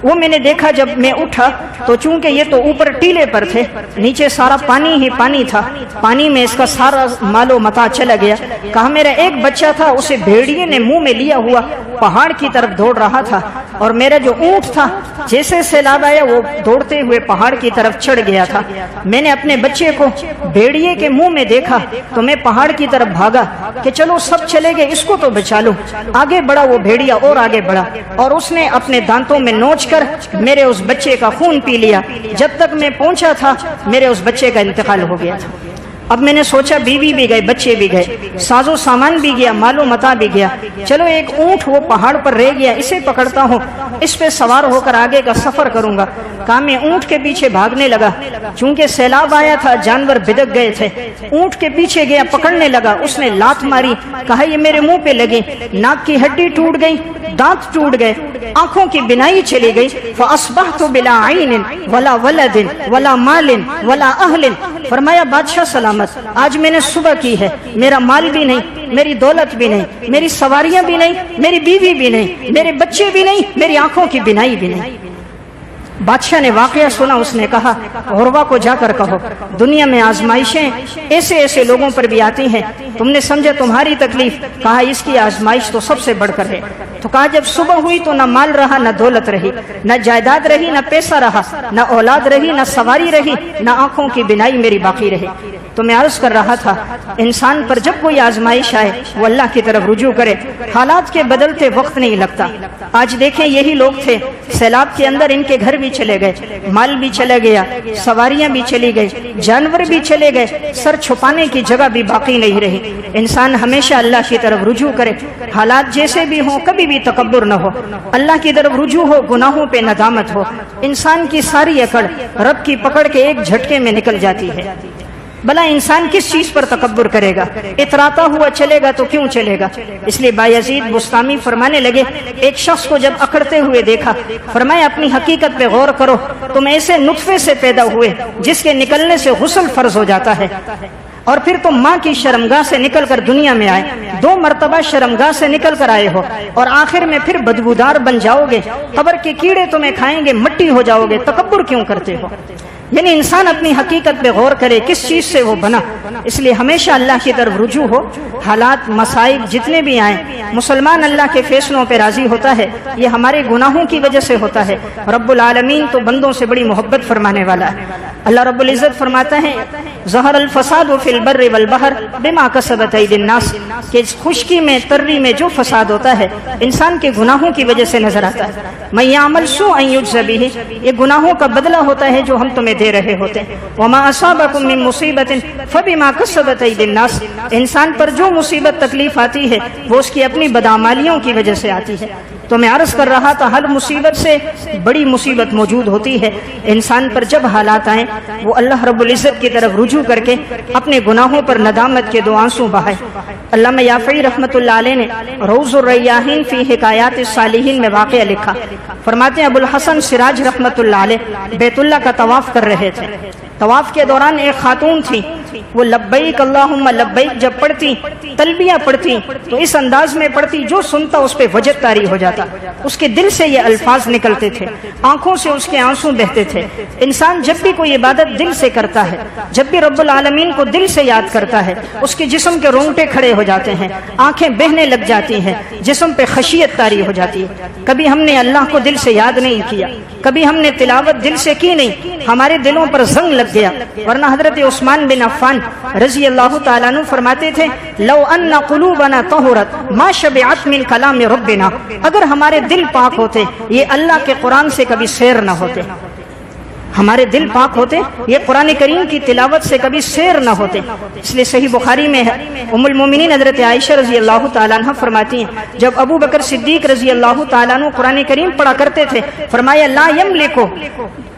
وہ میں نے دیکھا جب میں اٹھا تو چونکہ یہ تو اوپر ٹیلے پر تھے, نیچے سارا پانی ہی پانی تھا, پانی میں اس کا سارا مال و متاع چلا گیا. کہا میرا ایک بچہ تھا اسے بھیڑیے نے منہ میں لیا ہوا پہاڑ کی طرف دوڑ رہا تھا اور میرا جو اونٹ تھا جیسے سیلاب آیا وہ دوڑتے ہوئے پہاڑ کی طرف چڑھ گیا تھا. میں نے اپنے بچے کو بھیڑیے کے منہ میں دیکھا تو میں پہاڑ کی طرف بھاگا کہ چلو سب چلے گئے, اس کو تو بچا لو. آگے بڑھا وہ بھیڑیا اور آگے بڑھا اور اس نے اپنے دانتوں میں نوچ کر میرے اس بچے کا خون پی لیا. جب تک میں پہنچا تھا میرے اس بچے کا انتقال ہو گیا تھا. اب میں نے سوچا بیوی بھی گئے, بچے بھی گئے, ساز و سامان بھی گیا, مال و متاع بھی گیا. چلو ایک اونٹ وہ پہاڑ پر رہ گیا, اسے پکڑتا ہوں, اس پہ سوار ہو کر آگے کا سفر کروں گا. کہا میں اونٹ کے پیچھے بھاگنے لگا. چونکہ سیلاب آیا تھا جانور بھدک گئے تھے. اونٹ کے پیچھے گیا, پکڑنے لگا, اس نے لات ماری. کہا یہ میرے منہ پہ لگی, ناک کی ہڈی ٹوٹ گئی, دانت ٹوٹ گئے, آنکھوں کی بینائی چلی گئی. فاصبحت بلا عین ولا ولد ولا مال ولا اہل. فرمایا بادشاہ سلامت, آج میں نے صبح کی ہے, میرا مال بھی نہیں, میری دولت بھی نہیں, میری سواریاں بھی نہیں, میری بیوی بھی نہیں, میرے بچے بھی نہیں, میری آنکھوں کی بینائی بھی نہیں. بادشاہ نے واقعہ سنا, اس نے کہا عروہ کو جا کر کہو دنیا میں آزمائشیں ایسے ایسے لوگوں پر بھی آتی ہیں, تم نے سمجھا تمہاری تکلیف, کہا اس کی آزمائش تو سب سے بڑھ کر ہے. تو کہا جب صبح ہوئی تو نہ مال رہا, نہ دولت رہی, نہ جائیداد رہی, نہ پیسہ رہا, نہ اولاد رہی, نہ سواری رہی, نہ آنکھوں کی بینائی میری باقی رہی. تو میں عرض کر رہا تھا انسان پر جب کوئی آزمائش آئے وہ اللہ کی طرف رجوع کرے. حالات کے بدلتے وقت نہیں لگتا. آج دیکھیں یہی لوگ تھے, سیلاب کے اندر ان کے گھر بھی چلے گئے, مال بھی چلا گیا, سواریاں بھی چلی گئی, جانور بھی چلے گئے, سر چھپانے کی جگہ بھی باقی نہیں رہی. انسان ہمیشہ اللہ کی طرف رجوع کرے, حالات جیسے بھی ہوں کبھی بھی تکبر نہ ہو, اللہ کی طرف رجوع ہو, گناہوں پہ ندامت ہو. انسان کی ساری اکڑ رب کی پکڑ کے ایک جھٹکے میں نکل جاتی ہے. بھلا انسان کس چیز پر تکبر کرے گا؟ اتراتا ہوا چلے گا تو کیوں چلے گا؟ اس لیے بایزید بستامی فرمانے لگے ایک شخص کو جب اکڑتے ہوئے دیکھا, فرمایا اپنی حقیقت پہ غور کرو, تم ایسے نطفے سے پیدا ہوئے جس کے نکلنے سے غسل فرض ہو جاتا ہے, اور پھر تم ماں کی شرمگاہ سے نکل کر دنیا میں آئے, 2 مرتبہ شرمگاہ سے نکل کر آئے ہو, اور آخر میں پھر بدبودار بن جاؤ گے, قبر کے کیڑے تمہیں کھائیں گے, مٹی ہو جاؤ گے, تکبر کیوں کرتے ہو؟ یعنی انسان اپنی حقیقت پہ غور کرے کس چیز سے وہ بنا. اس لیے ہمیشہ اللہ کی طرف رجوع ہو. حالات مصائب جتنے بھی آئیں, مسلمان اللہ کے فیصلوں پہ راضی ہوتا ہے, یہ ہمارے گناہوں کی وجہ سے ہوتا ہے. رب العالمین تو بندوں سے بڑی محبت فرمانے والا ہے. اللہ رب العزت فرماتا ہے ظہر الفساد فی البر والبحر بما کسبت ایدی الناس, کہ خشکی میں تری میں جو فساد ہوتا ہے انسان کے گناہوں کی وجہ سے نظر آتا ہے. من یعمل سوءا یجز بہ, یہ گناہوں کا بدلہ ہوتا ہے جو ہم تمہیں دے رہے ہوتے ہیں. وما اصابکم من مصیبت فبما کسبت ایدی الناس, انسان پر جو مصیبت تکلیف آتی ہے وہ اس کی اپنی بدعمالیوں کی وجہ سے آتی ہے. تو میں عرض کر رہا تھا ہر مصیبت سے بڑی مصیبت موجود ہوتی ہے. انسان پر جب حالات آئیں وہ اللہ رب العزت کی طرف رجوع کر کے اپنے گناہوں پر ندامت کے 2 آنسو بہائے. علامہ یافعی رحمۃ اللہ علیہ نے روض الریاحین فی حکایات الصالحین میں واقعہ لکھا. فرماتے ہیں ابو الحسن سراج رحمۃ اللہ علیہ بیت اللہ کا طواف کر رہے تھے. طواف کے دوران ایک خاتون تھی, وہ لبیک اللہم لبیک جب پڑھتی, تلبیہ پڑھتی تو اس انداز میں پڑھتی جو سنتا اس پہ وجد طاری ہو جاتا. اس کے دل سے یہ الفاظ نکلتے تھے, آنکھوں سے اس کے آنسو بہتے تھے. انسان جب بھی کوئی عبادت دل سے کرتا ہے, جب بھی رب العالمین کو دل سے یاد کرتا ہے, اس کے جسم کے رونگٹے کھڑے ہو جاتے ہیں, آنکھیں بہنے لگ جاتی ہیں, جسم پہ خشیت طاری ہو جاتی ہے. کبھی ہم نے اللہ کو دل سے یاد نہیں کیا, کبھی ہم نے تلاوت دل سے کی نہیں, ہمارے دلوں پر زنگ لگ گیا. ورنہ حضرت عثمان بن عفان رضی اللہ تعالیٰ عنہ فرماتے تھے لو ان قلوبنا طہرت ما شبعت من کلام ربنا, اگر ہمارے دل پاک ہوتے یہ اللہ کے قرآن سے کبھی سیر نہ ہوتے. ہمارے دل پاک ہوتے یہ قرآن کریم کی تلاوت سے کبھی سیر نہ ہوتے. اس لیے صحیح بخاری میں ہے ام المومنین حضرت عائشہ رضی اللہ تعالیٰ عنہ فرماتی ہیں جب ابو بکر صدیق رضی اللہ تعالیٰ عنہ قرآن کریم پڑھا کرتے تھے فرمایا لا یملکو،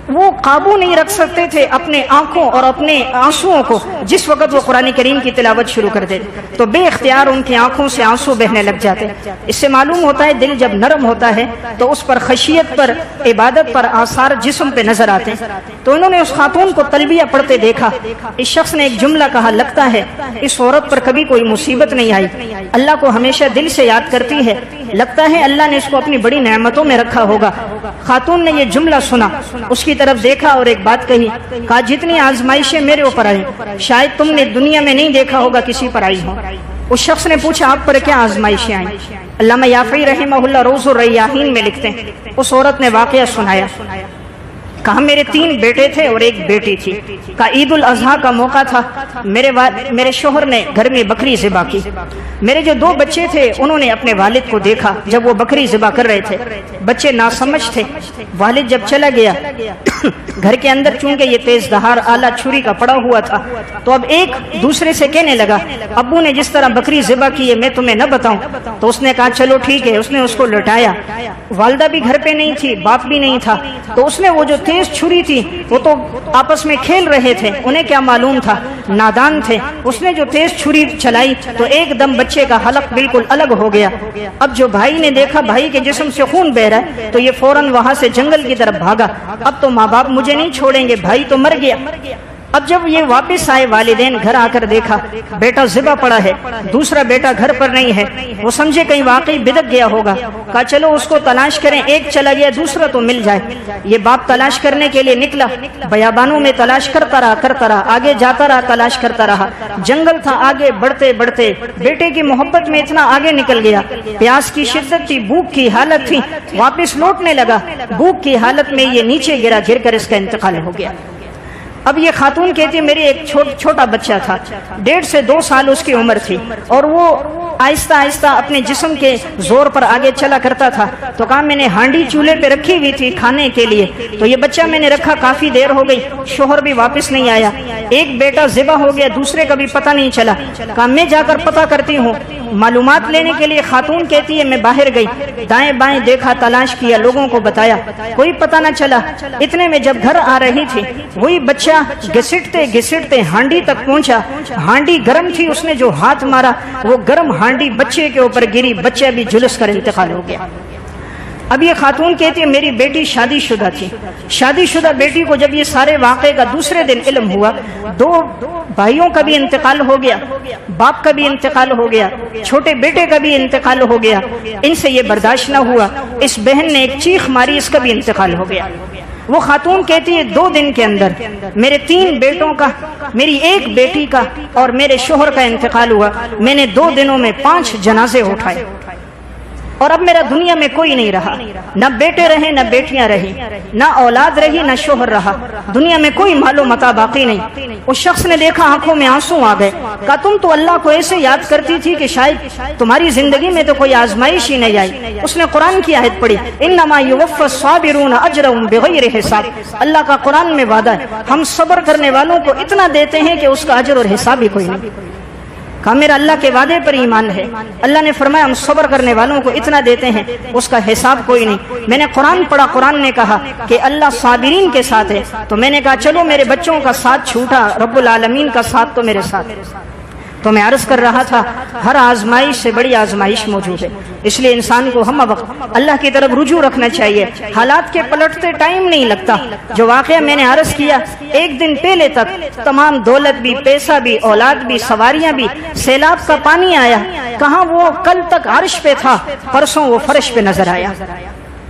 وہ قابو نہیں رکھ سکتے تھے اپنے آنکھوں اور اپنے آنسوؤں کو جس وقت وہ قرآن کریم کی تلاوت شروع کر دیتے تو بے اختیار ان کی آنکھوں سے آنسو بہنے لگ جاتے. اس سے معلوم ہوتا ہے دل جب نرم ہوتا ہے تو اس پر خشیت پر، عبادت پر آثار جسم پہ نظر آتے ہیں. تو انہوں نے اس خاتون کو تلبیہ پڑھتے دیکھا. اس شخص نے ایک جملہ کہا لگتا ہے اس عورت پر کبھی کوئی مصیبت نہیں آئی، اللہ کو ہمیشہ دل سے یاد کرتی ہے، لگتا ہے اللہ نے اس کو اپنی بڑی نعمتوں میں رکھا ہوگا. خاتون نے یہ جملہ سنا، اس کی طرف دیکھا اور ایک بات کہی، کہا جتنی آزمائشیں میرے اوپر آئی شاید تم نے دنیا میں نہیں دیکھا ہوگا کسی پر آئی ہوں. اس شخص نے پوچھا آپ پر کیا آزمائشیں آئیں؟ علامہ یافعی رحمہ اللہ روز الریاحین میں لکھتے ہیں اس عورت نے واقعہ سنایا. کہا میرے 3 بیٹے تھے اور ایک بیٹی تھی. کہا عید الاضحیٰ کا موقع تھا، میرے شوہر نے گھر میں بکری ذبح کی. میرے جو 2 بچے تھے انہوں نے اپنے والد کو دیکھا جب وہ بکری ذبح کر رہے تھے. بچے ناسمجھ تھے. والد جب چلا گیا گھر کے اندر چونکہ یہ تیز دھار آلہ چھری کا پڑا ہوا تھا تو اب ایک دوسرے سے کہنے لگا ابو نے جس طرح بکری ذبح کی ہے میں تمہیں نہ بتاؤں. تو اس نے کہا چلو ٹھیک ہے. اس نے اس کو لٹایا. والدہ بھی گھر پہ نہیں تھی، باپ بھی نہیں تھا. تو اس نے وہ جو تیز چھری تھی وہ تو آپس میں کھیل رہے تھے، انہیں کیا معلوم تھا، نادان تھے. اس نے جو تیز چھری چلائی تو ایک دم بچے کا حلق بالکل الگ ہو گیا. اب جو بھائی نے دیکھا بھائی کے جسم سے خون بہ رہا ہے تو یہ فوراً وہاں سے جنگل کی طرف بھاگا. اب تو ماں باپ مجھے نہیں چھوڑیں گے، بھائی تو مر گیا. اب جب یہ واپس آئے والدین گھر آ کر دیکھا بیٹا ذبح پڑا ہے، دوسرا بیٹا گھر پر نہیں ہے. وہ سمجھے کہیں واقعی بدک گیا ہوگا. کہا چلو اس کو تلاش کریں، ایک چلا گیا دوسرا تو مل جائے. یہ باپ تلاش کرنے کے لیے نکلا، بیابانوں میں تلاش کرتا رہا، آگے جاتا رہا، تلاش کرتا رہا. جنگل تھا، آگے بڑھتے بڑھتے بیٹے کی محبت میں اتنا آگے نکل گیا. پیاس کی شدت تھی، بھوک کی حالت تھی، واپس لوٹنے لگا. بھوک کی حالت میں یہ نیچے گرا، گر کر اس کا انتقال ہو گیا. اب یہ خاتون کہتی ہے میری ایک چھوٹا بچہ تھا، 1.5 سے 2 سال اس کی عمر تھی اور وہ آہستہ آہستہ اپنے جسم کے زور پر آگے چلا کرتا تھا. تو کہا میں نے ہانڈی چولہے پہ رکھی ہوئی تھی کھانے کے لیے، تو یہ بچہ میں نے رکھا، کافی دیر ہو گئی، شوہر بھی واپس نہیں آیا. ایک بیٹا ذبح ہو گیا، دوسرے کا بھی پتہ نہیں چلا. کہا میں جا کر پتہ کرتی ہوں. معلومات لینے کے لیے خاتون کہتی ہے میں باہر گئی، دائیں بائیں دیکھا، تلاش کیا، لوگوں کو بتایا، کوئی پتہ نہ چلا. اتنے میں جب گھر آ رہی تھی وہی بچہ گھسٹتے گھسٹتے ہانڈی تک پہنچا. ہانڈی گرم تھی، اس نے جو ہاتھ مارا وہ گرم ہانڈی بچے کے اوپر گری، بچہ بھی جھلس کر انتقال ہو گیا. اب یہ خاتون کہتی ہے میری بیٹی شادی شدہ تھی. شادی شدہ بیٹی کو جب یہ سارے واقعے کا دوسرے دن علم ہوا، 2 بھائیوں کا بھی انتقال ہو گیا، باپ کا بھی انتقال ہو گیا، چھوٹے بیٹے کا بھی انتقال ہو گیا. ان سے یہ برداشت نہ ہوا، اس بہن نے ایک چیخ ماری، اس کا بھی انتقال ہو گیا. وہ خاتون کہتی ہے 2 دن کے اندر میرے 3 بیٹوں کا، میری 1 بیٹی کا اور میرے شوہر کا انتقال ہوا. میں نے 2 دنوں میں 5 جنازے اٹھائے اور اب میرا دنیا میں کوئی نہیں رہا. نہ بیٹے رہے، نہ بیٹیاں رہی، نہ اولاد رہی، نہ شوہر رہا. دنیا میں کوئی مال و متاع باقی نہیں. اس شخص نے دیکھا آنکھوں میں آنسو آ گئے. کہا تم تو اللہ کو ایسے یاد کرتی تھی کہ شاید تمہاری زندگی میں تو کوئی آزمائش ہی نہیں آئی. اس نے قرآن کی آیت پڑھی انما یوفی الصابرون اجرهم بغیر حساب. اللہ کا قرآن میں وعدہ ہے ہم صبر کرنے والوں کو اتنا دیتے ہیں کہ اس کا اجر اور حساب ہی کوئی نہیں. کہا میرا اللہ کے وعدے پر ایمان ہے. اللہ نے فرمایا ہم صبر کرنے والوں کو اتنا دیتے ہیں اس کا حساب کوئی نہیں. میں نے قرآن پڑھا، قرآن نے کہا کہ اللہ صابرین کے ساتھ ہے. تو میں نے کہا چلو میرے بچوں کا ساتھ چھوٹا، رب العالمین کا ساتھ تو میرے ساتھ. تو میں عرض کر رہا تھا ہر آزمائش سے بڑی آزمائش موجود ہے. اس لیے انسان کو ہم وقت اللہ کی طرف رجوع رکھنا چاہیے. حالات کے پلٹتے ٹائم نہیں لگتا. جو واقعہ میں نے عرض کیا 1 دن پہلے تک تمام دولت بھی، پیسہ بھی، اولاد بھی، سواریاں بھی، سیلاب کا پانی آیا. کہاں وہ کل تک عرش پہ تھا، پرسوں وہ فرش پہ نظر آیا.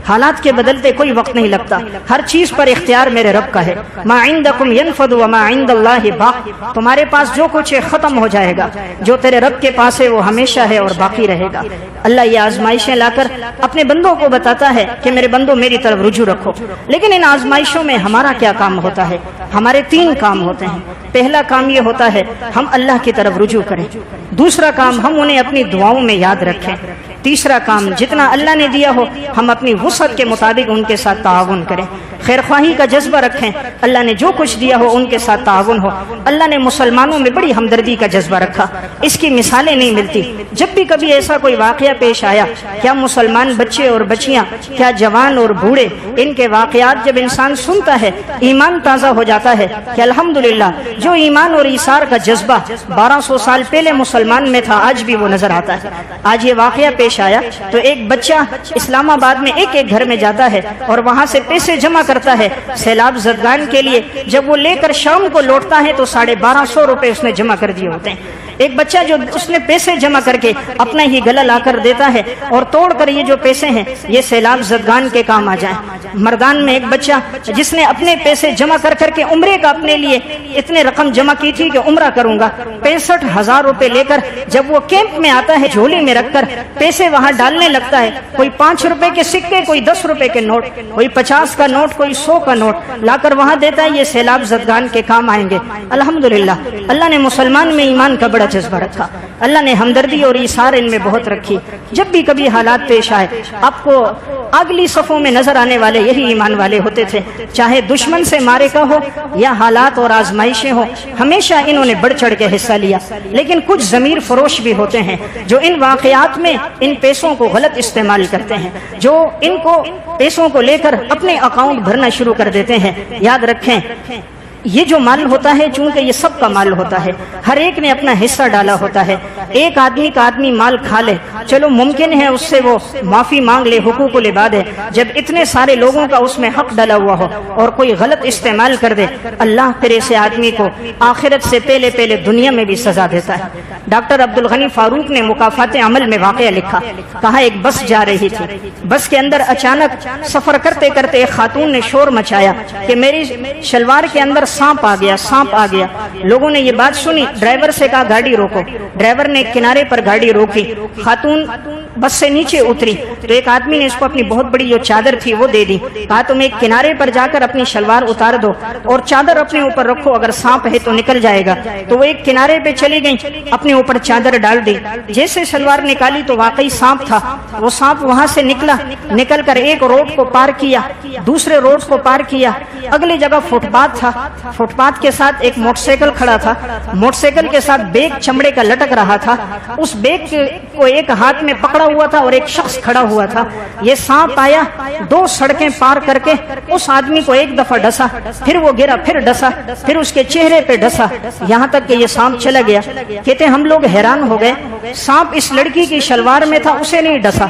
حالات کے بدلتے کوئی وقت نہیں لگتا. ہر چیز پر اختیار میرے رب کا ہے. ما عندکم ینفد وما عند اللہ باق. تمہارے پاس جو کچھ ہے ختم ہو جائے گا، جو تیرے رب کے پاس ہے وہ ہمیشہ ہے اور باقی رہے گا. اللہ یہ آزمائشیں لا کر اپنے بندوں کو بتاتا ہے کہ میرے بندوں میری طرف رجوع رکھو. لیکن ان آزمائشوں میں ہمارا کیا کام ہوتا ہے؟ ہمارے 3 کام ہوتے ہیں. پہلا کام یہ ہوتا ہے ہم اللہ کی طرف رجوع کریں. دوسرا کام ہم انہیں اپنی دعاؤں میں یاد رکھیں. تیسرا کام جتنا اللہ نے دیا ہو ہم اپنی وسعت کے مطابق ان کے ساتھ تعاون کریں. خیر خواہی کا جذبہ رکھیں، اللہ نے جو کچھ دیا ہو ان کے ساتھ تعاون ہو۔ اللہ نے مسلمانوں میں بڑی ہمدردی کا جذبہ رکھا، اس کی مثالیں نہیں ملتی۔ جب بھی کبھی ایسا کوئی واقعہ پیش آیا، کیا مسلمان بچے اور بچیاں، کیا جوان اور بوڑھے، ان کے واقعات جب انسان سنتا ہے ایمان تازہ ہو جاتا ہے کہ الحمدللہ جو ایمان اور ایثار کا جذبہ 1200 سال پہلے مسلمان میں تھا آج بھی وہ نظر آتا ہے۔ آج یہ واقعہ پیش آیا تو ایک بچہ اسلام آباد میں ایک ایک گھر میں جاتا ہے اور وہاں سے پیسے جمع کرتا ہے سیلاب زدگان کے لیے۔ جب وہ لے کر شام کو لوٹتا ہے تو 1250 روپے اس نے جمع کر دیے ہوتے ہیں۔ ایک بچہ جو اس نے پیسے جمع کر کے اپنا ہی گلا لا کر دیتا ہے اور توڑ کر یہ جو پیسے ہیں یہ سیلاب زدگان کے کام آ جائیں۔ مردان میں ایک بچہ جس نے اپنے پیسے جمع کر کر کے عمرے کا اپنے لیے اتنے رقم جمع کی تھی کہ عمرہ کروں گا، 65,000 روپے لے کر جب وہ کیمپ میں آتا ہے جھولی میں رکھ کر پیسے وہاں ڈالنے لگتا ہے، کوئی 5 روپے کے سکے، کوئی 10 روپے کے نوٹ، کوئی 50 کا نوٹ، کوئی 100 کا نوٹ لا کر وہاں دیتا ہے، یہ سیلاب زدگان کے کام آئیں گے۔ الحمدللہ اللہ نے مسلمان میں ایمان کا بڑا جذبہ رکھا، اللہ نے ہمدردی اور ایثار ان میں بہت رکھی۔ جب بھی کبھی حالات پیش آئے آپ کو اگلی صفوں میں نظر آنے والے یہی ایمان والے ہوتے تھے، چاہے دشمن سے معرکہ ہو یا حالات اور آزمائشیں ہوں، ہمیشہ انہوں نے بڑھ چڑھ کے حصہ لیا۔ لیکن کچھ ضمیر فروش بھی ہوتے ہیں جو ان واقعات میں ان پیسوں کو غلط استعمال کرتے ہیں، جو ان کو پیسوں کو لے کر اپنے اکاؤنٹ بھرنا شروع کر دیتے ہیں۔ یاد رکھیں یہ جو مال ہوتا ہے چونکہ یہ سب کا مال ہوتا ہے، ہر ایک نے اپنا حصہ ڈالا ہوتا ہے۔ ایک آدمی کا آدمی مال کھا لے، چلو ممکن ہے اس سے وہ معافی مانگ لے، حقوق العباد ہے، جب اتنے سارے لوگوں کا اس میں حق ڈلا ہوا ہو اور کوئی غلط استعمال کر دے، اللہ پھر ایسے آدمی کو آخرت سے پہلے پہلے دنیا میں بھی سزا دیتا ہے۔ ڈاکٹر عبدالغنی فاروق نے مکافات عمل میں واقعہ لکھا، کہا ایک بس جا رہی تھی، بس کے اندر اچانک سفر کرتے کرتے ایک خاتون نے شور مچایا کہ میری شلوار کے اندر سانپ آ گیا، سانپ آ گیا۔ لوگوں نے یہ بات سنی، ڈرائیور سے کہا گاڑی روکو، ڈرائیور نے کنارے پر گاڑی روکی، خاتون بس سے نیچے اتری تو ایک آدمی نے اس کو اپنی بہت بڑی جو چادر تھی وہ دے دی، کہا تم ایک کنارے پر جا کر اپنی شلوار اتار دو اور چادر اپنے اوپر رکھو، اگر سانپ ہے تو نکل جائے گا۔ تو وہ ایک کنارے پہ چلی گئی، اپنے اوپر چادر ڈال دی، جیسے شلوار نکالی تو واقعی سانپ تھا۔ وہ سانپ وہاں سے نکلا، نکل کر ایک روڈ کو پار کیا، دوسرے روڈ کو پار کیا، اگلی جگہ فٹ پاتھ تھا، فٹ پاتھ کے ساتھ ایک موٹر سائیکل کھڑا تھا، موٹر سائیکل کے ساتھ بیگ چمڑے کا لٹک رہا تھا، اس بیگ کو ایک ہاتھ میں پکڑا ہوا تھا اور ایک شخص کھڑا ہوا تھا۔ یہ سانپ آیا، 2 سڑکیں پار کر کے اس آدمی کو ایک دفعہ ڈسا، پھر وہ گرا، پھر ڈسا، پھر اس کے چہرے پہ ڈسا، یہاں تک کہ یہ سانپ چلا گیا۔ کہتے ہم لوگ حیران ہو گئے، سانپ اس لڑکی کی شلوار میں تھا، اسے نہیں ڈسا،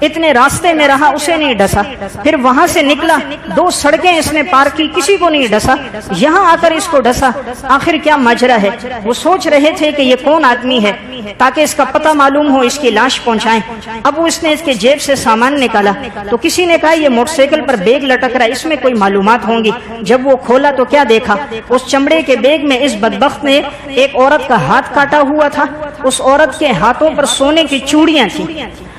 اتنے راستے میں رہا، اسے نہیں ڈسا، پھر وہاں سے نکلا، 2 سڑکیں اس نے پار کی، کسی کو نہیں ڈسا، یہاں آ کر اس کو ڈسا۔ آخر کیا ماجرا ہے؟ وہ سوچ رہے تھے کہ یہ کون آدمی ہے تاکہ اس کا پتہ معلوم ہو، اس کی لاش پہنچائیں۔ اب اس نے اس کے جیب سے سامان نکالا تو کسی نے کہا یہ موٹر سائیکل پر بیگ لٹک رہا ہے، اس میں کوئی معلومات ہوں گی۔ جب وہ کھولا تو کیا دیکھا، اس چمڑے کے بیگ میں اس بدبخت نے ایک عورت کا ہاتھ کاٹا ہوا تھا، اس عورت کے ہاتھوں پر سونے کی چوڑیاں تھیں،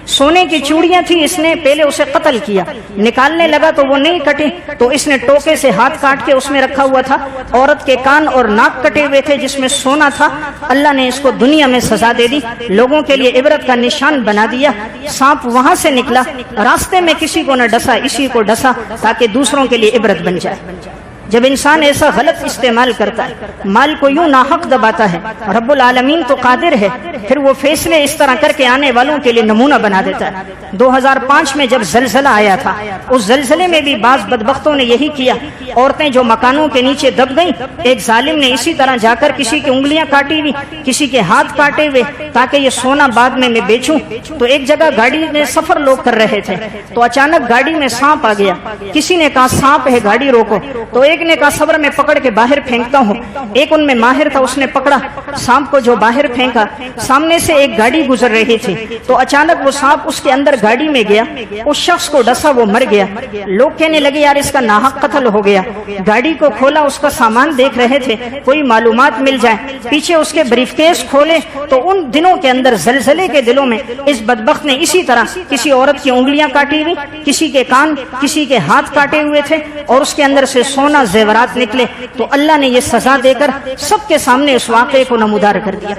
سونے کی چوڑیاں تھی۔ اس نے پہلے اسے قتل کیا، نکالنے لگا تو وہ نہیں کٹے تو اس نے ٹوکے سے ہاتھ کاٹ کے اس میں رکھا ہوا تھا۔ عورت کے کان اور ناک کٹے ہوئے تھے جس میں سونا تھا۔ اللہ نے اس کو دنیا میں سزا دے دی، لوگوں کے لیے عبرت کا نشان بنا دیا۔ سانپ وہاں سے نکلا، راستے میں کسی کو نہ ڈسا، اسی کو ڈسا تاکہ دوسروں کے لیے عبرت بن جائے۔ جب انسان ایسا غلط استعمال کرتا ہے، مال کو یوں ناحق دباتا ہے، رب العالمین تو قادر ہے، پھر وہ فیصلے اس طرح کر کے آنے والوں کے لیے نمونہ بنا دیتا ہے۔ 2005 میں جب زلزلہ آیا تھا، اس زلزلے میں بھی بعض بدبختوں نے یہی کیا، عورتیں جو مکانوں کے نیچے دب گئیں، ایک ظالم نے اسی طرح جا کر کسی کی انگلیاں کاٹی ہوئی، کسی کے ہاتھ کاٹے ہوئے تاکہ یہ سونا بعد میں بیچوں۔ تو ایک جگہ گاڑی میں سفر لوگ کر رہے تھے تو اچانک گاڑی میں سانپ آ گیا، کسی نے کہا سانپ ہے گاڑی روکو، تو ایک نے کہا صبر میں پکڑ کے باہر پھینکتا ہوں۔ ایک ان میں ماہر تھا، اس نے پکڑا سانپ کو جو باہر پھینکا، سامنے سے ایک گاڑی گزر رہی تھی تو اچانک وہ سانپ اس کے اندر گاڑی میں گیا، اس شخص کو ڈسا، وہ مر گیا۔ لوگ کہنے لگے یار اس کا ناحق قتل ہو گیا۔ گاڑی کو کھولا، اس کا سامان دیکھ رہے تھے، کوئی معلومات مل جائے، پیچھے اس کے بریف کیس کھولے تو ان دنوں کے اندر، زلزلے کے دلوں میں، اس بدبخت نے اسی طرح کسی عورت کی انگلیاں کاٹی ہوئی، کسی کے کان، کسی کے ہاتھ کاٹے ہوئے تھے اور اس کے اندر سے سونا زیورات نکلے تو اللہ نے یہ سزا دے کر سب کے سامنے اس واقعے کو نمودار کر دیا۔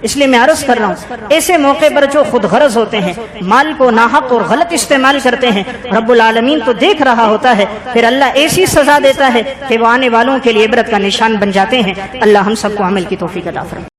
اس لیے میں عرض کر رہا ہوں، ایسے موقع پر جو خود غرض ہوتے ہیں، مال کو ناحق اور غلط استعمال کرتے ہیں، رب العالمین تو دیکھ رہا ہوتا ہے، پھر اللہ ایسی سزا دیتا ہے کہ وہ آنے والوں کے لیے عبرت کا نشان بن جاتے ہیں۔ اللہ ہم سب کو عمل کی توفیق عطا فرمائے۔